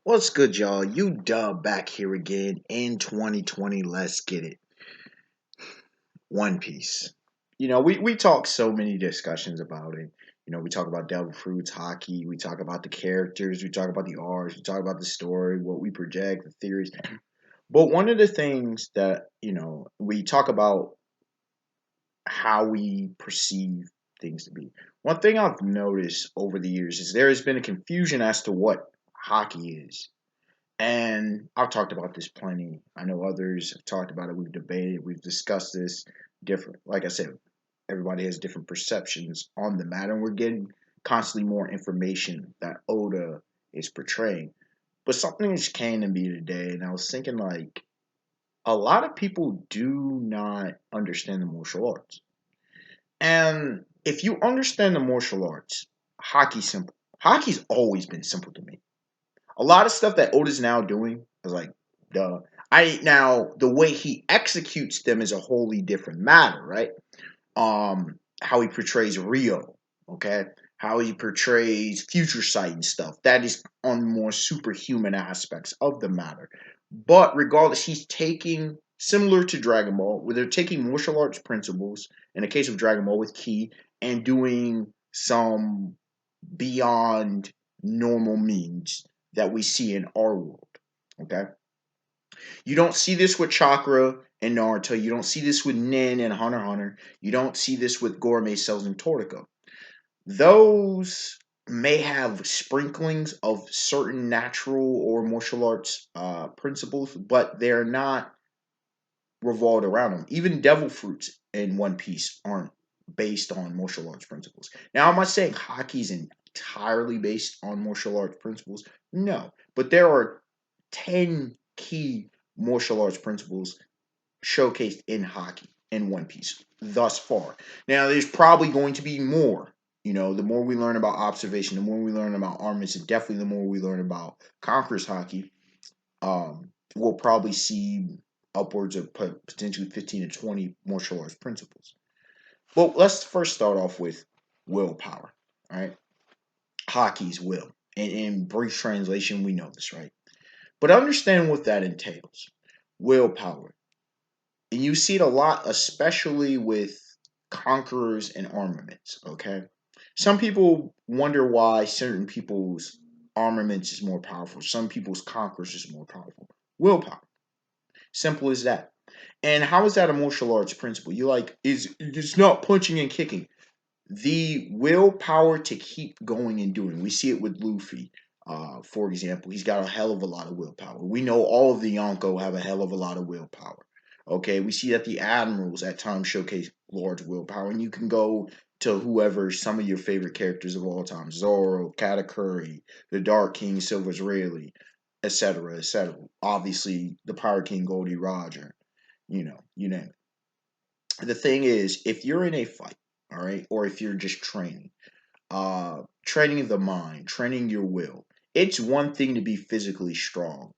What's good, y'all? You dub back here again in 2020. Let's get it. One Piece. We talk so many discussions about it. We talk about Devil Fruits, Haki, we talk about the characters, we talk about the arcs, we talk about the story, what we project, the theories. But one of the things that, we talk about how we perceive things to be. One thing I've noticed over the years is there has been a confusion as to what hockey is. And I've talked about this plenty. I know others have talked about it. We've debated, we've discussed this different. Like I said, everybody has different perceptions on the matter, and we're getting constantly more information that Oda is portraying. But something just came to me today, and I was thinking like a lot of people do not understand the martial arts. And if you understand the martial arts, hockey's simple. Hockey's always been simple to me. A lot of stuff that Oda's now doing is like, duh. I now the way he executes them is a wholly different matter, right? How he portrays Rio, okay, how he portrays Future Sight and stuff. That is on more superhuman aspects of the matter. But regardless, he's taking similar to Dragon Ball, where they're taking martial arts principles in the case of Dragon Ball with Ki and doing some beyond normal means that we see in our world. Okay? You don't see this with Chakra and Naruto. You don't see this with Nin and Hunter x Hunter. You don't see this with Gourmet Cells and Tortico. Those may have sprinklings of certain natural or martial arts principles, but they're not revolved around them. Even devil fruits in One Piece aren't based on martial arts principles. Now, am I saying hockey's entirely based on martial arts principles? No, but there are 10 key martial arts principles showcased in hockey in One Piece thus far. Now, there's probably going to be more. The more we learn about observation, the more we learn about armaments, and definitely the more we learn about Conqueror's Haki, we'll probably see upwards of potentially 15 to 20 martial arts principles. Well, let's first start off with willpower. All right, Haki's will. In brief translation, we know this, right? But understand what that entails. Willpower. And you see it a lot, especially with conquerors and armaments, okay? Some people wonder why certain people's armaments is more powerful. Some people's conquerors is more powerful. Willpower. Simple as that. And how is that a martial arts principle? You like is it's not punching and kicking. The willpower to keep going and doing. We see it with Luffy, for example. He's got a hell of a lot of willpower. We know all of the Yonko have a hell of a lot of willpower. Okay, we see that the admirals at times showcase large willpower, and you can go to whoever some of your favorite characters of all time: Zoro, Katakuri, the Dark King, Silver's Rayleigh, etc., etc. Obviously, the Pirate King, Goldie Roger. You name it. The thing is, if you're in a fight, all right, or if you're just training the mind, training your will, it's one thing to be physically strong,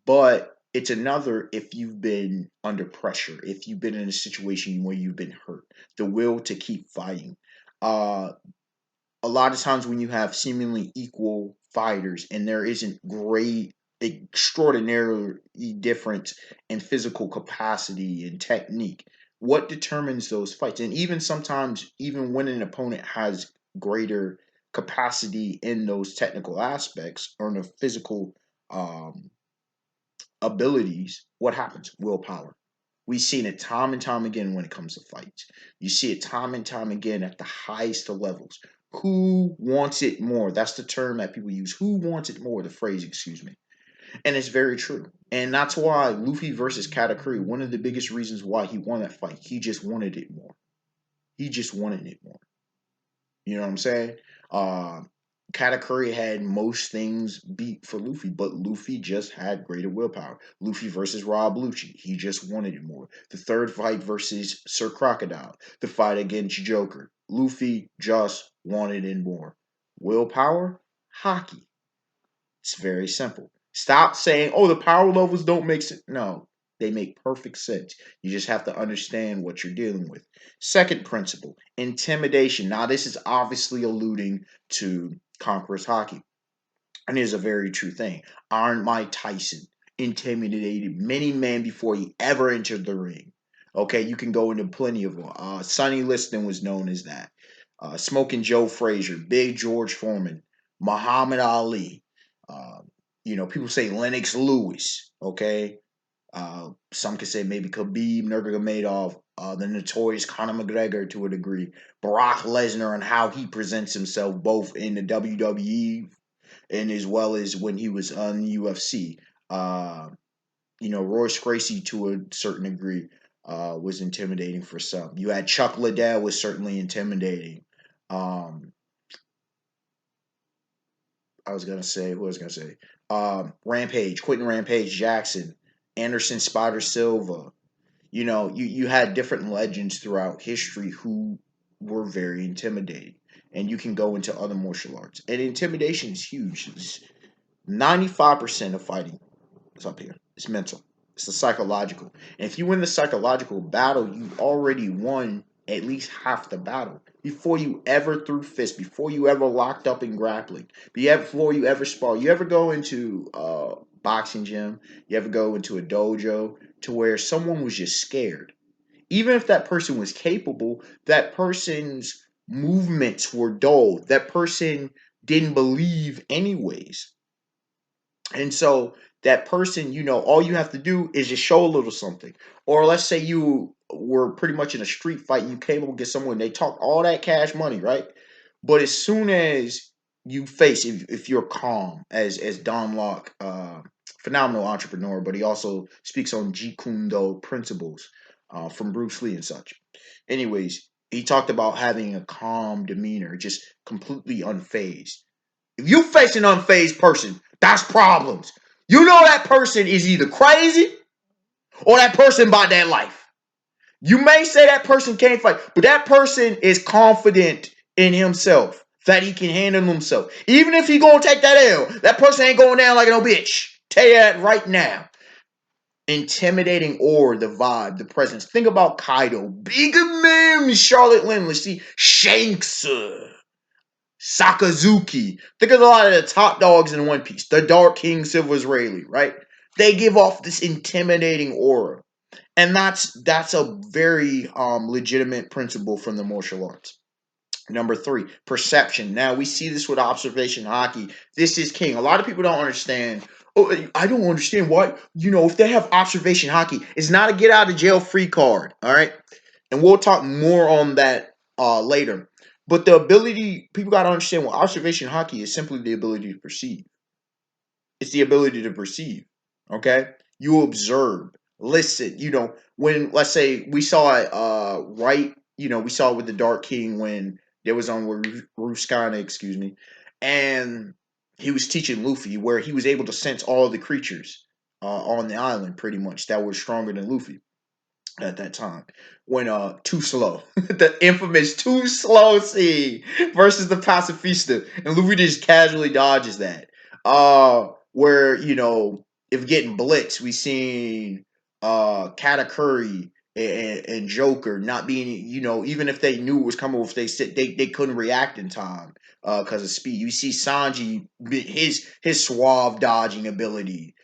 but it's another if you've been under pressure, if you've been in a situation where you've been hurt, the will to keep fighting. Uh, a lot of times when you have seemingly equal fighters and there isn't great, extraordinarily difference in physical capacity and technique, what determines those fights? And even sometimes, even when an opponent has greater capacity in those technical aspects or in the physical um, abilities, what happens? Willpower. We've seen it time and time again when it comes to fights. You see it time and time again at the highest of levels. Who wants it more? That's the term that people use. Who wants it more? The phrase, excuse me. And it's very true. And that's why Luffy versus Katakuri, one of the biggest reasons why he won that fight, he just wanted it more. He just wanted it more. You know what I'm saying? Uh, Katakuri had most things beat for Luffy, but Luffy just had greater willpower. Luffy versus Rob Lucci, he just wanted it more. The third fight versus Sir Crocodile, the fight against Joker, Luffy just wanted it more. Willpower, Haki. It's very simple. Stop saying, oh, the power levels don't make sense. No, they make perfect sense. You just have to understand what you're dealing with. Second principle, intimidation. Now, this is obviously alluding to Conqueror's Haki. And it is a very true thing. Iron Mike Tyson intimidated many men before he ever entered the ring. Okay, you can go into plenty of them. Sonny Liston was known as that. Smoking Joe Frazier, Big George Foreman, Muhammad Ali. Uh, people say Lennox Lewis. Okay, some could say maybe Khabib Nurmagomedov, the notorious Conor McGregor to a degree, Brock Lesnar and how he presents himself both in the WWE and as well as when he was on UFC. Uh, Royce Gracie to a certain degree was intimidating for some. You had Chuck Liddell was certainly intimidating. Um, I was gonna say, who was gonna say? Rampage, Quentin Rampage Jackson, Anderson Spider Silva. You had different legends throughout history who were very intimidating. And you can go into other martial arts. And intimidation is huge. 95% of fighting is up here. It's mental. It's the psychological. And if you win the psychological battle, you already won at least half the battle. Before you ever threw fists, before you ever locked up in grappling, before you ever spar, you ever go into a boxing gym, you ever go into a dojo to where someone was just scared. Even if that person was capable, that person's movements were dull. That person didn't believe anyways. And so that person, all you have to do is just show a little something. Or let's say you were pretty much in a street fight, you came up against someone, they talk all that cash money, right? But as soon as you face, if you're calm, as Don Locke, phenomenal entrepreneur, but he also speaks on Jeet Kune Do principles from Bruce Lee and such. Anyways, he talked about having a calm demeanor, just completely unfazed. If you face an unfazed person, that's problems. You know that person is either crazy or that person about that life. You may say that person can't fight, but that person is confident in himself that he can handle himself. Even if he gonna take that L, that person ain't going down like no bitch. Tell you that right now. Intimidating aura, the vibe, the presence. Think about Kaido, Big Mim, Charlotte Lynn. Let's see, Shanks. Sakazuki. Think of a lot of the top dogs in One Piece. The Dark King, Silver Israeli, right? They give off this intimidating aura. And that's a very legitimate principle from the martial arts. Number 3, perception. Now we see this with observation Haki. This is king. A lot of people don't understand. Oh, I don't understand why. If they have observation Haki, it's not a get out of jail free card. All right, and we'll talk more on that later. But the ability, people got to understand what observation Haki is simply the ability to perceive. It's the ability to perceive. Okay? You observe, listen. When, let's say, we saw it right, we saw it with the Dark King when there was on Ruskana, excuse me, and he was teaching Luffy where he was able to sense all the creatures on the island pretty much that were stronger than Luffy at that time when too slow the infamous too slow scene versus the pacifista, and Luffy just casually dodges that where if getting blitz, we seen Katakuri and Joker not being, even if they knew it was coming, if they couldn't react in time because of speed. You see Sanji, his suave dodging ability.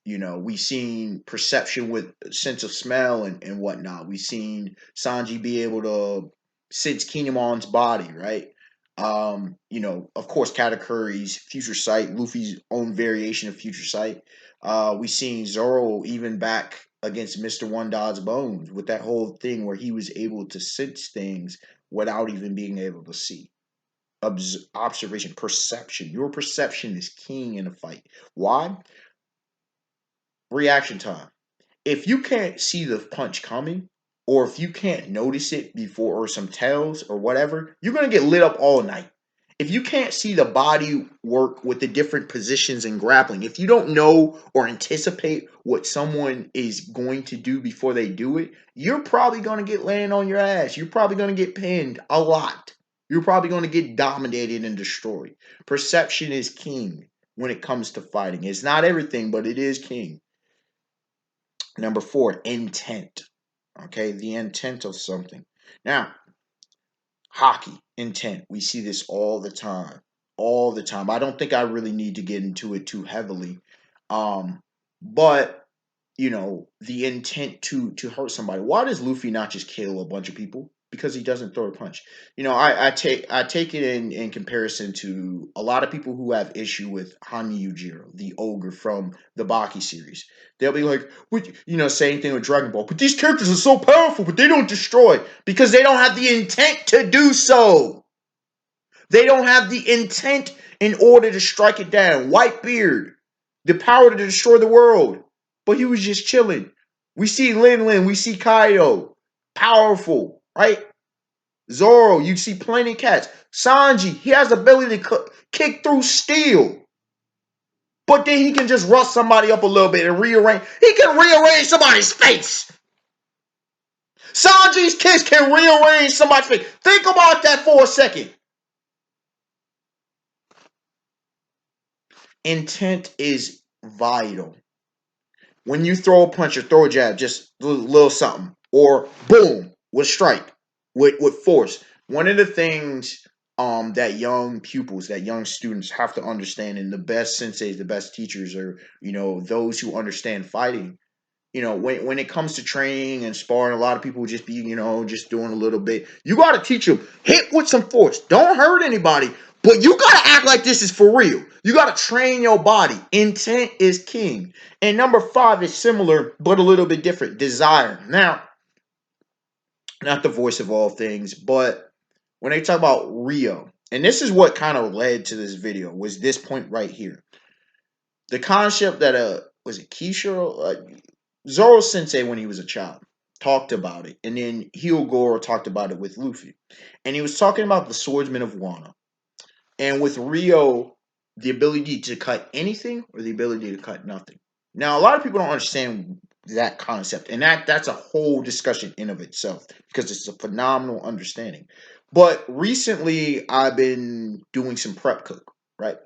We've seen perception with sense of smell and whatnot. We've seen Sanji be able to sense Kinemon's body, right? Of course, Katakuri's future sight, Luffy's own variation of future sight. We've seen Zoro even back against Mr. One Dod's Bones with that whole thing where he was able to sense things without even being able to see. Observation, perception. Your perception is king in a fight. Why? Reaction time. If you can't see the punch coming, or if you can't notice it before, or some tells or whatever, you're gonna get lit up all night. If you can't see the body work with the different positions and grappling, if you don't know or anticipate what someone is going to do before they do it, you're probably gonna get laying on your ass. You're probably gonna get pinned a lot. You're probably gonna get dominated and destroyed. Perception is king when it comes to fighting. It's not everything, but it is king. Number 4, intent. Okay, the intent of something. Now, Haki, intent. We see this all the time. all the time. I don't think I really need to get into it too heavily. But the intent to hurt somebody. Why does Luffy not just kill a bunch of people? Because he doesn't throw a punch. I take it in comparison to a lot of people who have issue with Hanmi Yujiro, the ogre from the Baki series. They'll be like, same thing with Dragon Ball. But these characters are so powerful, but they don't destroy because they don't have the intent to do so. They don't have the intent in order to strike it down. Whitebeard, the power to destroy the world. But he was just chilling. We see Lin Lin, we see Kaido. Powerful, right? Zoro, you see plenty of cats. Sanji, he has the ability to kick through steel. But then he can just rust somebody up a little bit and rearrange. He can rearrange somebody's face. Sanji's kiss can rearrange somebody's face. Think about that for a second. Intent is vital. When you throw a punch or throw a jab, just a little something, or boom, with strike, with force. One of the things that young pupils, that young students have to understand, and the best senseis, the best teachers are, those who understand fighting. When it comes to training and sparring, a lot of people just be, just doing a little bit. You got to teach them, hit with some force. Don't hurt anybody, but you got to act like this is for real. You got to train your body. Intent is king. And number 5 is similar, but a little bit different. Desire. Now, not the voice of all things, but when they talk about Rio, and this is what kind of led to this video, was this point right here. The concept that, was it Keisha? Zoro Sensei, when he was a child, talked about it, and then Hyogoro talked about it with Luffy, and he was talking about the Swordsman of Wano, and with Rio, the ability to cut anything or the ability to cut nothing. Now, a lot of people don't understand that concept, and that's a whole discussion in of itself because it's a phenomenal understanding. But recently, I've been doing some prep cook, right?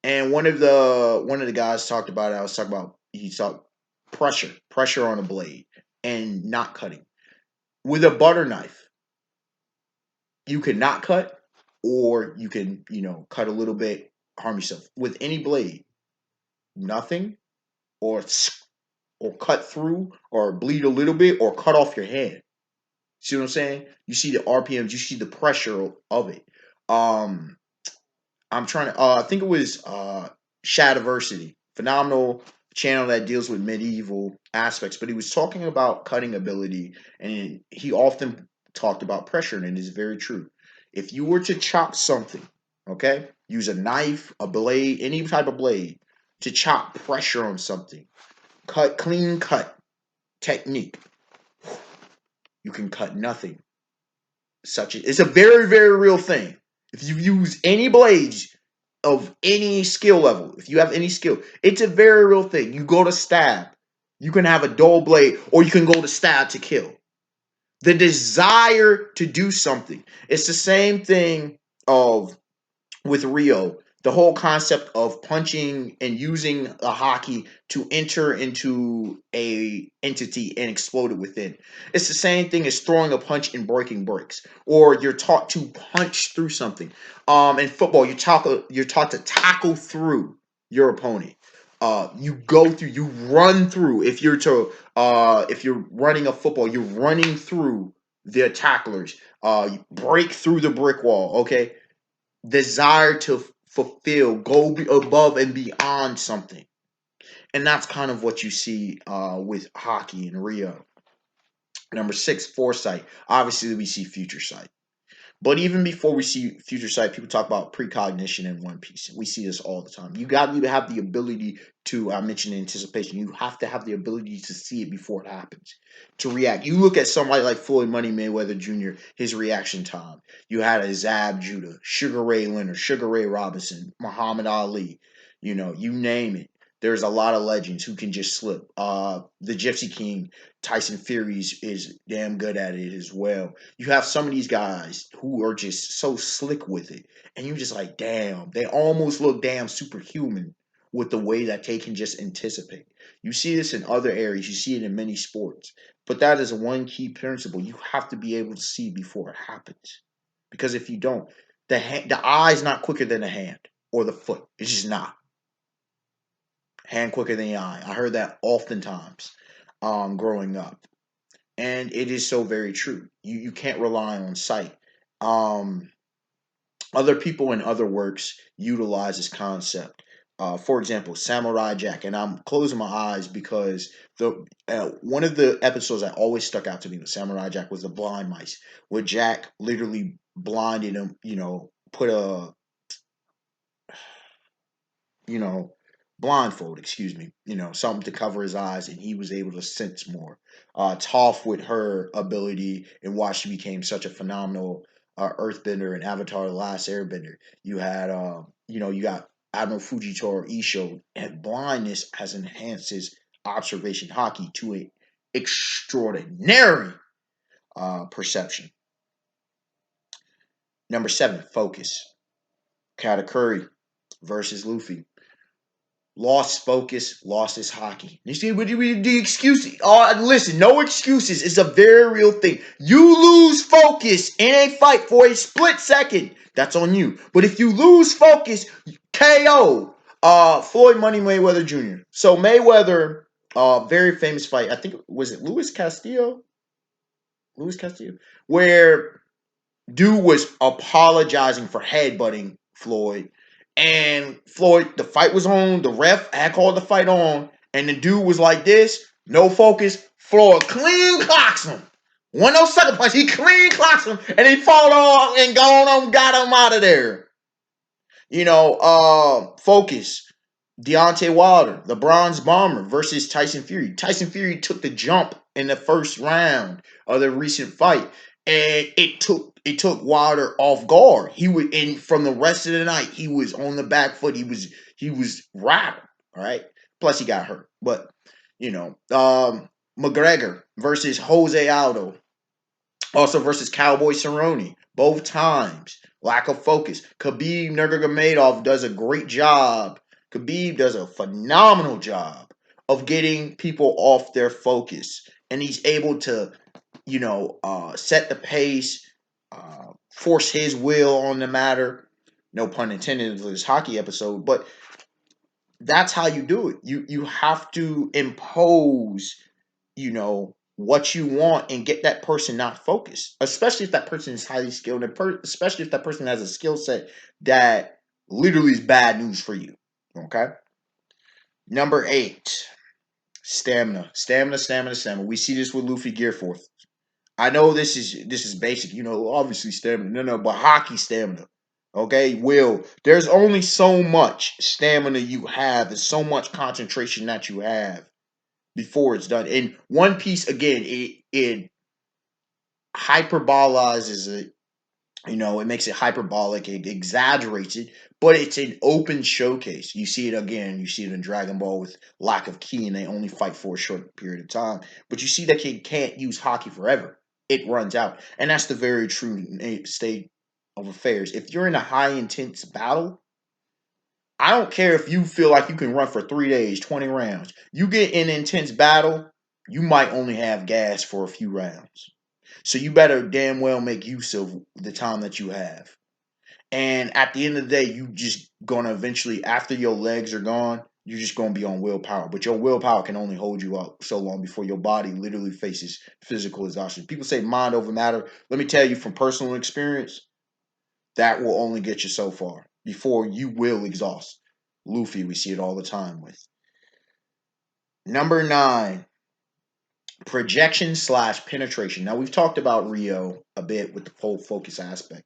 And one of the guys talked about it. I was talking about he talked pressure on a blade, and not cutting. With a butter knife, you can not cut, or you can, cut a little bit, harm yourself. With any blade, nothing, or cut through, or bleed a little bit, or cut off your hand. See what I'm saying? You see the RPMs, you see the pressure of it. Um, I'm trying to. I think it was Shadiversity, phenomenal channel that deals with medieval aspects. But he was talking about cutting ability, and he often talked about pressure, and it is very true. If you were to chop something, okay, use a knife, a blade, any type of blade to chop pressure on something, clean cut technique, you can cut nothing. It's a very, very real thing. If you use any blades of any skill level, if you have any skill, it's a very real thing. You go to stab, you can have a dull blade, or you can go to stab to kill. The desire to do something. It's the same thing of with Rio, the whole concept of punching and using a Haki to enter into a entity and explode it within. It's the same thing as throwing a punch and breaking bricks, or you're taught to punch through something. In football, you're taught to tackle through your opponent. You go through, you run through. If you're running a football, you're running through the tacklers. You break through the brick wall. Okay, desire to fulfill, go above and beyond something. And that's kind of what you see with Haki and Rio. Number 6, foresight. Obviously, we see future sight. But even before we see future sight, people talk about precognition in One Piece. We see this all the time. You got to have the ability to, I mentioned anticipation, you have to have the ability to see it before it happens, to react. You look at somebody like Floyd Money Mayweather Jr., his reaction time. You had a Zab Judah, Sugar Ray Leonard, Sugar Ray Robinson, Muhammad Ali, you name it. There's a lot of legends who can just slip. The Gypsy King, Tyson Fury is damn good at it as well. You have some of these guys who are just so slick with it, and you're just like, damn, they almost look damn superhuman with the way that they can just anticipate. You see this in other areas, you see it in many sports, but that is one key principle. You have to be able to see before it happens, because if you don't, the eye's not quicker than the hand. or the foot. It's just not. Hand quicker than the eye. I heard that oftentimes growing up. And it is so very true. You can't rely on sight. Um, Other people in other works utilize this concept. For example, Samurai Jack, and I'm closing my eyes because the one of the episodes that always stuck out to me with Samurai Jack was the blind mice, where Jack literally blinded him. Put a you know, blindfold, excuse me, something to cover his eyes, and he was able to sense more. Toph with her ability and why she became such a phenomenal earthbender and Avatar The Last Airbender. You got Admiral Fujitora Isho, and blindness has enhanced his observation Haki to an extraordinary perception. Number 7, focus. Katakuri versus Luffy. Lost focus, lost his Haki. You see, the excuse. Listen, no excuses. It's a very real thing. You lose focus in a fight for a split second, that's on you. But if you lose focus, KO. Floyd Money Mayweather Jr. So Mayweather, very famous fight. I think was it Luis Castillo? Luis Castillo, where dude was apologizing for headbutting Floyd. And Floyd, the fight was on. The ref had called the fight on. And the dude was like this, no focus. Floyd clean clocks him. One no sucker punch. He clean clocks him. And he fought off and gone on, got him out of there. Focus. Deontay Wilder, the Bronze Bomber versus Tyson Fury. Tyson Fury took the jump in the first round of the recent fight, and it took Wilder off guard. He was in from the rest of the night. He was on the back foot. He was rattled. All right. Plus he got hurt. But McGregor versus Jose Aldo. Also versus Cowboy Cerrone. Both times. Lack of focus. Khabib Nurmagomedov does a great job. Khabib does a phenomenal job of getting people off their focus. And he's able to, set the pace, force his will on the matter. No pun intended for this Haki episode, but that's how you do it. You have to impose what you want and get that person not focused, especially if that person is highly skilled, and especially if that person has a skill set that literally is bad news for you. Okay. Number 8, stamina, stamina, stamina, stamina. We see this with Luffy Gearforth. I know this is basic, obviously stamina. No, but Haki stamina. Okay, there's only so much stamina you have, and so much concentration that you have before it's done. In One Piece, again, it hyperbolizes it. It makes it hyperbolic, it exaggerates it, but it's an open showcase. You see it again, you see it in Dragon Ball with lack of ki, and they only fight for a short period of time. But you see that kid can't use Haki forever. It runs out. And that's the very true state of affairs. If you're in a high intense battle, I don't care if you feel like you can run for 3 days, 20 rounds. You get in an intense battle, you might only have gas for a few rounds. So you better damn well make use of the time that you have. And at the end of the day, you just gonna eventually, after your legs are gone, you're just gonna be on willpower. But your willpower can only hold you up so long before your body literally faces physical exhaustion. People say mind over matter. Let me tell you from personal experience, that will only get you so far before you will exhaust. Luffy, we see it all the time with. Number 9, projection slash penetration. Now we've talked about Rio a bit with the whole focus aspect,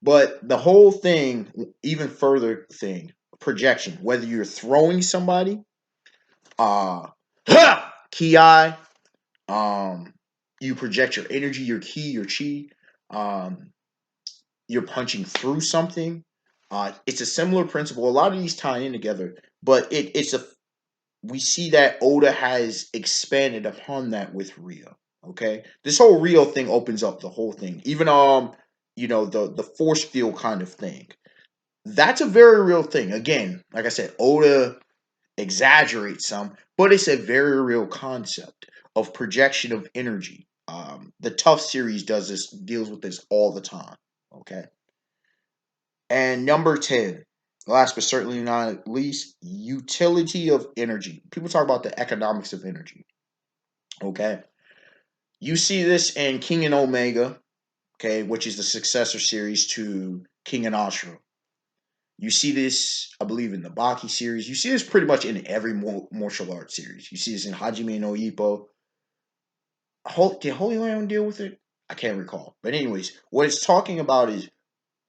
but the whole thing, even further thing, projection. Whether you're throwing somebody, uh, ki, you project your energy, your ki, your chi. You're punching through something. It's a similar principle. A lot of these tie in together, but it's a we see that Oda has expanded upon that with Rio. Okay, this whole Rio thing opens up the whole thing. Even the force field kind of thing. That's a very real thing. Again, like I said, Oda exaggerates some, but it's a very real concept of projection of energy. The Tough series deals with this all the time. Okay, and number 10. Last but certainly not least, utility of energy. People talk about the economics of energy. Okay. You see this in King and Omega, okay, which is the successor series to King and Ashura. You see this, I believe, in the Baki series. You see this pretty much in every martial arts series. You see this in Hajime no Ippo. Did Holy Land deal with it? I can't recall. But anyways, what it's talking about is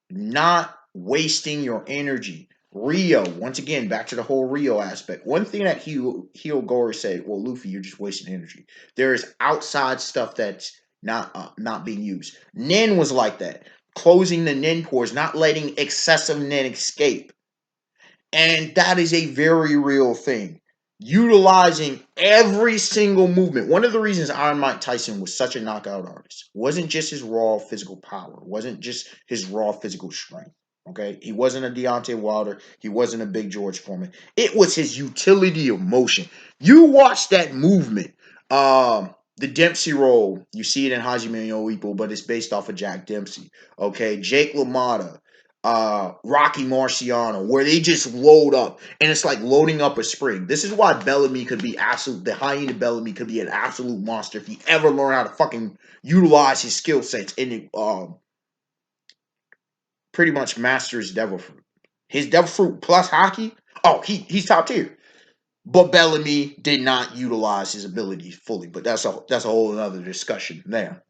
not wasting your energy. Rio, once again, back to the whole Rio aspect. One thing that Hyogoro said, well, Luffy, you're just wasting energy. There is outside stuff that's not being used. Nin was like that. Closing the Nin pores, not letting excessive Nin escape. And that is a very real thing. Utilizing every single movement. One of the reasons Iron Mike Tyson was such a knockout artist wasn't just his raw physical power, wasn't just his raw physical strength. Okay, he wasn't a Deontay Wilder, he wasn't a big George Foreman. It was his utility of motion. You watch that movement. The Dempsey roll, you see it in Hajime no Ippo, but it's based off of Jack Dempsey. Okay, Jake LaMotta, Rocky Marciano, where they just load up, and it's like loading up a spring. This is why Bellamy could be absolute. The hyena Bellamy could be an absolute monster if he ever learned how to fucking utilize his skill sets and pretty much master his devil fruit. His devil fruit plus Haki. Oh, he's top tier. But Bellamy did not utilize his abilities fully. But that's a whole other discussion there.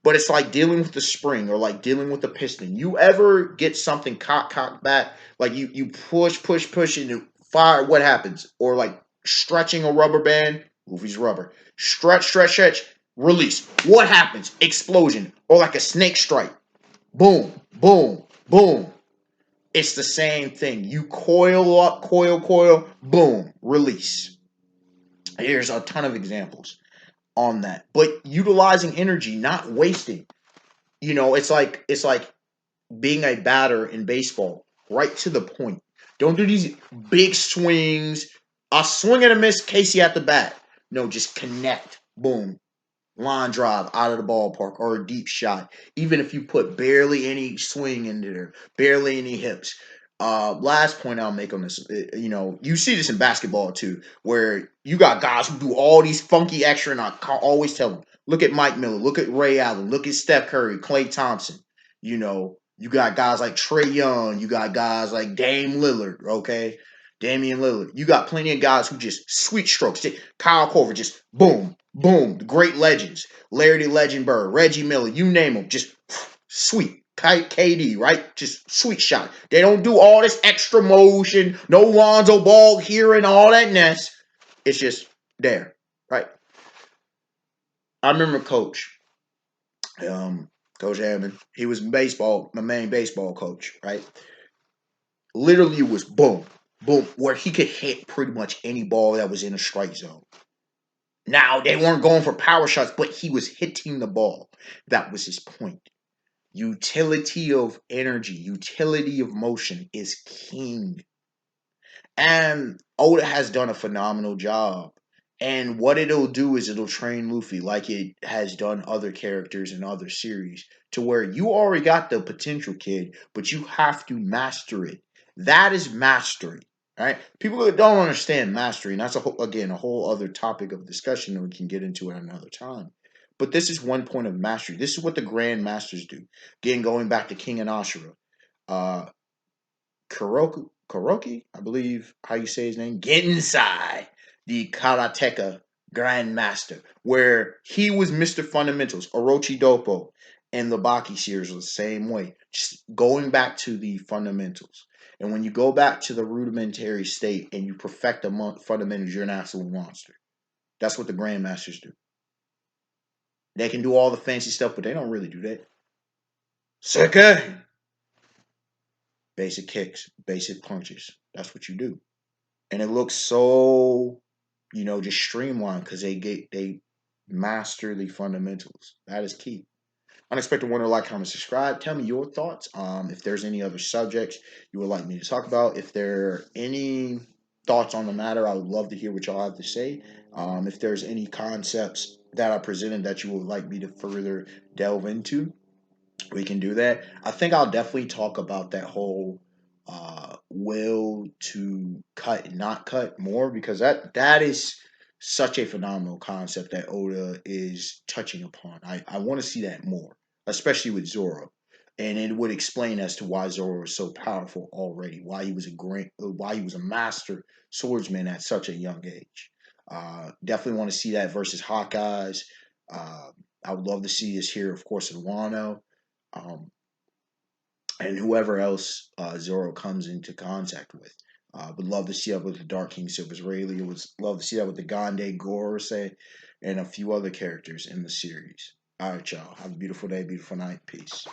But it's like dealing with the spring or like dealing with the piston. You ever get something cocked back, like you push, and you fire, what happens? Or like stretching a rubber band, Luffy's rubber. Stretch, release. What happens? Explosion. Or like a snake strike. Boom, boom, boom. It's the same thing. You coil up, coil, boom, release. Here's a ton of examples on that. But utilizing energy, not wasting. It's like being a batter in baseball, right to the point. Don't do these big swings. A swing and a miss, Casey at the bat. No, just connect. Boom. Line drive out of the ballpark or a deep shot. Even if you put barely any swing into there, barely any hips. Last point I'll make on this, you see this in basketball too, where you got guys who do all these funky extra, and I always tell them, look at Mike Miller, look at Ray Allen, look at Steph Curry, Klay Thompson. You got guys like Trey Young, you got guys like Dame Lillard, okay? Damian Lillard. You got plenty of guys who just sweet strokes. Kyle Korver, just boom, boom. The great legends. Larry the Legend Bird, Reggie Miller, you name them. Just sweet. KD, right? Just sweet shot. They don't do all this extra motion, no Lonzo Ball here and all that mess. It's just there, right? I remember um, Coach Hammond. He was my main baseball coach, right? Literally was boom, boom, where he could hit pretty much any ball that was in a strike zone. Now, they weren't going for power shots, but he was hitting the ball. That was his point. Utility of energy, utility of motion is king. And Oda has done a phenomenal job. And what it'll do is it'll train Luffy like it has done other characters in other series to where you already got the potential, kid, but you have to master it. That is mastery, right? People that don't understand mastery, and that's again a whole other topic of discussion that we can get into at another time. But this is one point of mastery. This is what the Grand Masters do. Again, going back to King and Ashura. Uh, Kuroki, I believe how you say his name, Gensai, the Karateka Grandmaster, where he was Mr. Fundamentals, Orochi Dopo, and the Baki series was the same way, just going back to the fundamentals. And when you go back to the rudimentary state and you perfect the fundamentals, you're an absolute monster. That's what the Grandmasters do. They can do all the fancy stuff, but they don't really do that. Sucker! Basic kicks, basic punches. That's what you do. And it looks so, just streamlined because they master the fundamentals. That is key. Unexpected wonder, like, comment, subscribe. Tell me your thoughts. If there's any other subjects you would like me to talk about, if there are any thoughts on the matter, I would love to hear what y'all have to say. If there's any concepts that I presented that you would like me to further delve into, we can do that. I think I'll definitely talk about that whole will to cut and not cut more, because that is such a phenomenal concept that Oda is touching upon. I want to see that more, especially with Zoro, and it would explain as to why Zoro was so powerful already, why he was why he was a master swordsman at such a young age. Definitely want to see that versus Hawkeyes. Uh, I would love to see this here, of course, in Wano. Um, and whoever else Zoro comes into contact with. Would love to see that with the Dark King Silver's Rayleigh. Would love to see that with the Gande Gorosei and a few other characters in the series. All right, y'all. Have a beautiful day, beautiful night. Peace.